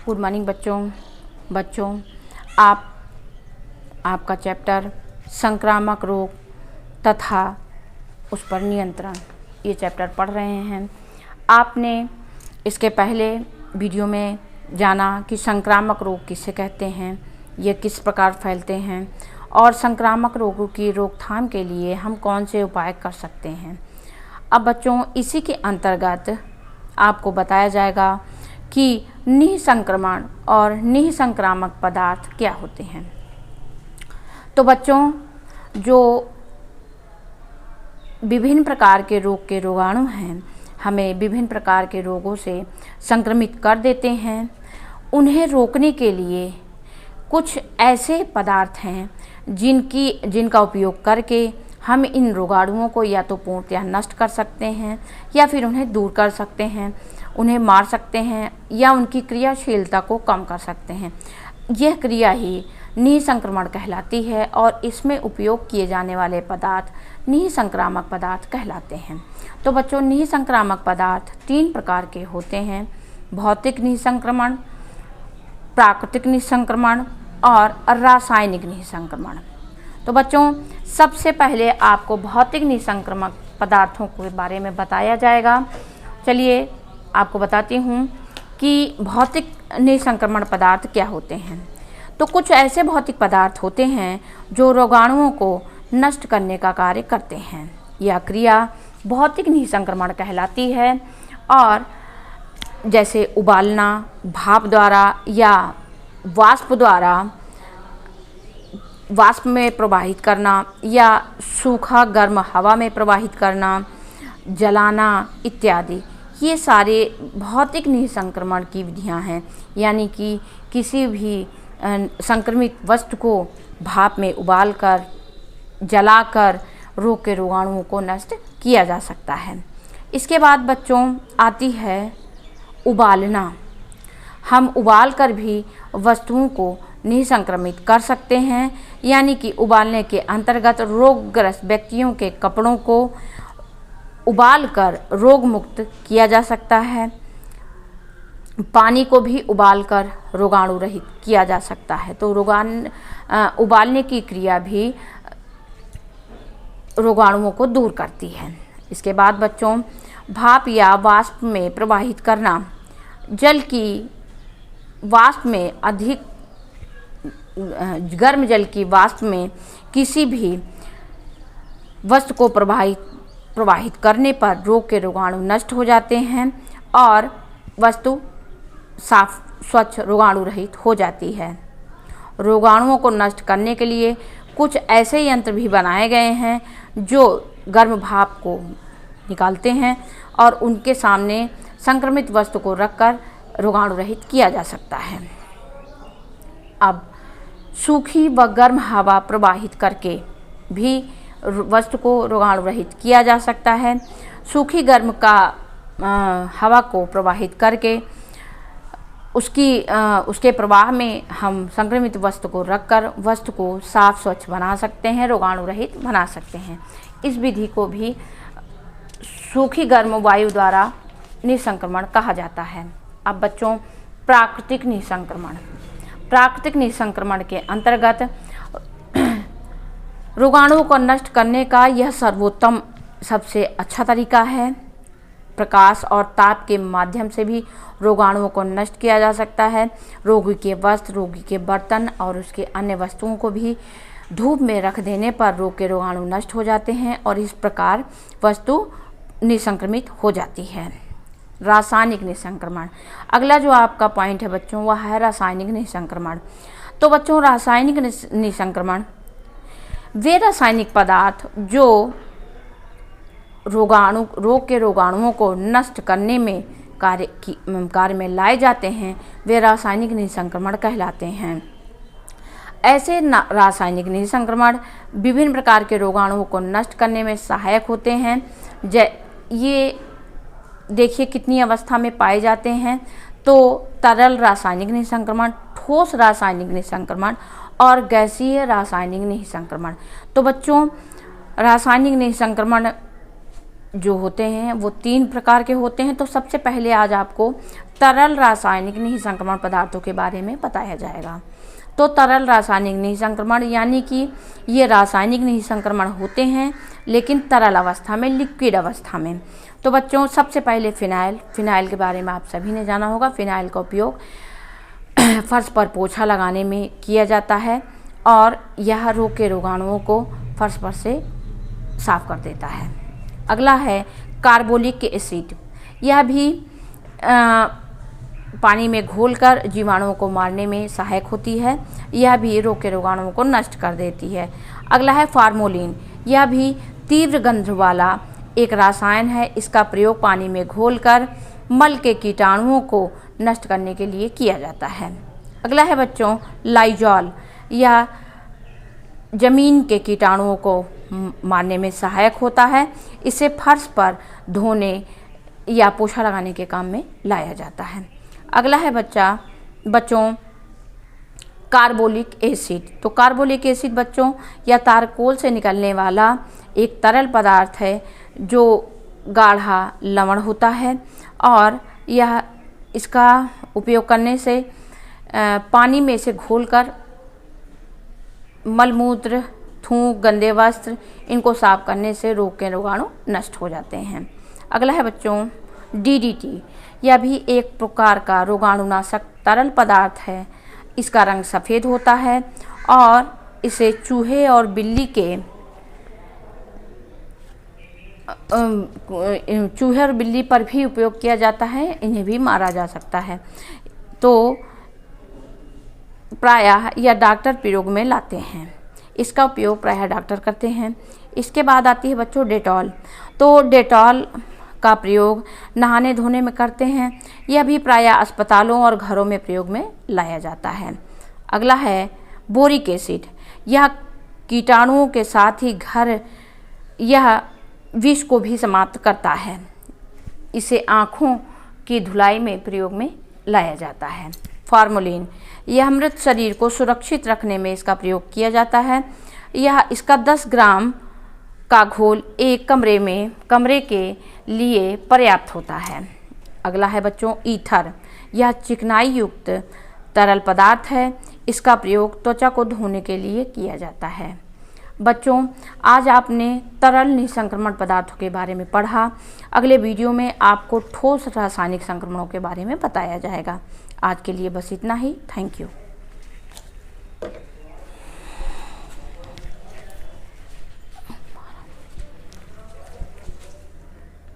Good morning बच्चों आपका chapter संक्रामक रोग तथा उस पर नियंत्रण ये चैप्टर पढ़ रहे हैं। आपने इसके पहले वीडियो में जाना कि संक्रामक रोग किसे कहते हैं, ये किस प्रकार फैलते हैं और संक्रामक रोगों की रोकथाम के लिए हम कौन से उपाय कर सकते हैं। अब बच्चों इसी के अंतर्गत आपको बताया जाएगा कि निःसंक्रमण और निःसंक्रामक पदार्थ क्या होते हैं। तो बच्चों जो विभिन्न प्रकार के रोग के रोगाणु हैं हमें विभिन्न प्रकार के रोगों से संक्रमित कर देते हैं। उन्हें रोकने के लिए कुछ ऐसे पदार्थ हैं जिनका उपयोग करके हम इन रोगाणुओं को या तो पूर्णतः नष्ट कर सकते हैं या फिर उन्हें दूर कर सकते हैं, उन्हें मार सकते हैं या उनकी क्रियाशीलता को कम कर सकते हैं। यह क्रिया ही निःसंक्रमण कहलाती है और इसमें उपयोग किए जाने वाले पदार्थ निःसंक्रामक पदार्थ कहलाते हैं। तो बच्चों निःसंक्रामक पदार्थ 3 प्रकार के होते हैं: भौतिक निःसंक्रमण, प्राकृतिक निःसंक्रमण और रासायनिक निःसंक्रमण। तो बच्चों सबसे पहले आपको भौतिक निःसंक्रमक पदार्थों के बारे में बताया जाएगा। चलिए आपको बताती हूँ कि भौतिक निःसंक्रमण पदार्थ क्या होते हैं। तो कुछ ऐसे भौतिक पदार्थ होते हैं जो रोगाणुओं को नष्ट करने का कार्य करते हैं। यह क्रिया भौतिक निःसंक्रमण कहलाती है और जैसे उबालना, भाप द्वारा या वाष्प में प्रवाहित करना या सूखा गर्म हवा में प्रवाहित करना, जलाना इत्यादि, ये सारे भौतिक निःसंक्रमण की विधियां हैं। यानी कि किसी भी संक्रमित वस्तु को भाप में उबालकर जलाकर रोग के रोगाणुओं को नष्ट किया जा सकता है। इसके बाद बच्चों आती है उबालना। हम उबालकर भी वस्तुओं को निःसंक्रमित कर सकते हैं। यानी कि उबालने के अंतर्गत रोगग्रस्त व्यक्तियों के कपड़ों को उबालकर रोग मुक्त किया जा सकता है। पानी को भी उबालकर रोगाणु रहित किया जा सकता है। तो उबालने की क्रिया भी रोगाणुओं को दूर करती है। इसके बाद बच्चों भाप या वाष्प में प्रवाहित करना। गर्म जल की वाष्प में किसी भी वस्तु को प्रवाहित करने पर रोग के रोगाणु नष्ट हो जाते हैं और वस्तु साफ स्वच्छ रोगाणु रहित हो जाती है। रोगाणुओं को नष्ट करने के लिए कुछ ऐसे यंत्र भी बनाए गए हैं जो गर्म भाप को निकालते हैं और उनके सामने संक्रमित वस्तु को रखकर रोगाणु रहित किया जा सकता है। अब सूखी व गर्म हवा प्रवाहित करके भी वस्तु को रोगाणु रहित किया जा सकता है। सूखी गर्म हवा को प्रवाहित करके उसके प्रवाह में हम संक्रमित वस्तु को रखकर वस्तु को साफ स्वच्छ बना सकते हैं, रोगाणु रहित बना सकते हैं। इस विधि को भी सूखी गर्म वायु द्वारा निःसंक्रमण कहा जाता है। अब बच्चों प्राकृतिक निःसंक्रमण के अंतर्गत रोगाणुओं को नष्ट करने का यह सर्वोत्तम सबसे अच्छा तरीका है। प्रकाश और ताप के माध्यम से भी रोगाणुओं को नष्ट किया जा सकता है। रोगी के वस्त्र, रोगी के बर्तन और उसके अन्य वस्तुओं को भी धूप में रख देने पर रोग के रोगाणु नष्ट हो जाते हैं और इस प्रकार वस्तु निसंक्रमित हो जाती है। रासायनिक निःसंक्रमण, अगला जो आपका पॉइंट है बच्चों वह है रासायनिक निःसंक्रमण। तो बच्चों रासायनिक निःसंक्रमण वे रासायनिक पदार्थ जो रोग के रोगाणुओं को नष्ट करने में कार्य में लाए जाते हैं, वे रासायनिक निःसंक्रमण कहलाते हैं। ऐसे रासायनिक निःसंक्रमण विभिन्न प्रकार के रोगाणुओं को नष्ट करने में सहायक होते हैं। ये देखिए कितनी अवस्था में पाए जाते हैं। तो तरल रासायनिक निःसंक्रमण, ठोस रासायनिक निःसंक्रमण और गैसीय रासायनिक निःसंक्रमण। तो बच्चों रासायनिक निःसंक्रमण जो होते हैं वो 3 प्रकार के होते हैं। तो सबसे पहले आज आपको तरल रासायनिक निःसंक्रमण पदार्थों के बारे में बताया जाएगा। तो तरल रासायनिक निःसंक्रमण यानी कि ये रासायनिक निःसंक्रमण होते हैं लेकिन तरल अवस्था में, लिक्विड अवस्था में। तो बच्चों सबसे पहले फिनाइल के बारे में आप सभी ने जाना होगा। फिनाइल का उपयोग फर्श पर पोछा लगाने में किया जाता है और यह रोग के रोगाणुओं को फर्श पर से साफ कर देता है। अगला है कार्बोलिक एसिड। यह भी पानी में घोलकर जीवाणुओं को मारने में सहायक होती है। यह भी रोग के रोगाणुओं को नष्ट कर देती है। अगला है फार्मोलिन। यह भी तीव्र गंध वाला एक रसायन है। इसका प्रयोग पानी में घोलकर मल के कीटाणुओं को नष्ट करने के लिए किया जाता है। अगला है बच्चों लाइजॉल। यह जमीन के कीटाणुओं को मारने में सहायक होता है। इसे फर्श पर धोने या पोछा लगाने के काम में लाया जाता है। अगला है बच्चों कार्बोलिक एसिड। तो कार्बोलिक एसिड बच्चों यह तारकोल से निकलने वाला एक तरल पदार्थ है जो गाढ़ा लवण होता है और यह इसका उपयोग करने से पानी में से घोलकर मलमूत्र, थूक, गंदे वस्त्र इनको साफ करने से रोग के रोगाणु नष्ट हो जाते हैं। अगला है बच्चों डीडीटी। यह भी एक प्रकार का रोगाणुनाशक तरल पदार्थ है। इसका रंग सफ़ेद होता है और इसे चूहे और बिल्ली पर भी उपयोग किया जाता है। इन्हें भी मारा जा सकता है। तो प्रायः यह डॉक्टर प्रयोग में लाते हैं। इसका उपयोग प्रायः डॉक्टर करते हैं। इसके बाद आती है बच्चों डेटॉल। तो डेटॉल का प्रयोग नहाने धोने में करते हैं। यह भी प्रायः अस्पतालों और घरों में प्रयोग में लाया जाता है। अगला है बोरिक एसिड। यह कीटाणुओं के साथ ही यह विष को भी समाप्त करता है। इसे आँखों की धुलाई में प्रयोग में लाया जाता है। फार्मोलिन। यह मृत शरीर को सुरक्षित रखने में इसका प्रयोग किया जाता है। इसका 10 ग्राम का घोल एक कमरे के लिए पर्याप्त होता है। अगला है बच्चों ईथर। यह चिकनाई युक्त तरल पदार्थ है। इसका प्रयोग त्वचा को धोने के लिए किया जाता है। बच्चों आज आपने तरल निःसंक्रमण पदार्थों के बारे में पढ़ा। अगले वीडियो में आपको ठोस रासायनिक संक्रमणों के बारे में बताया जाएगा। आज के लिए बस इतना ही। Thank you.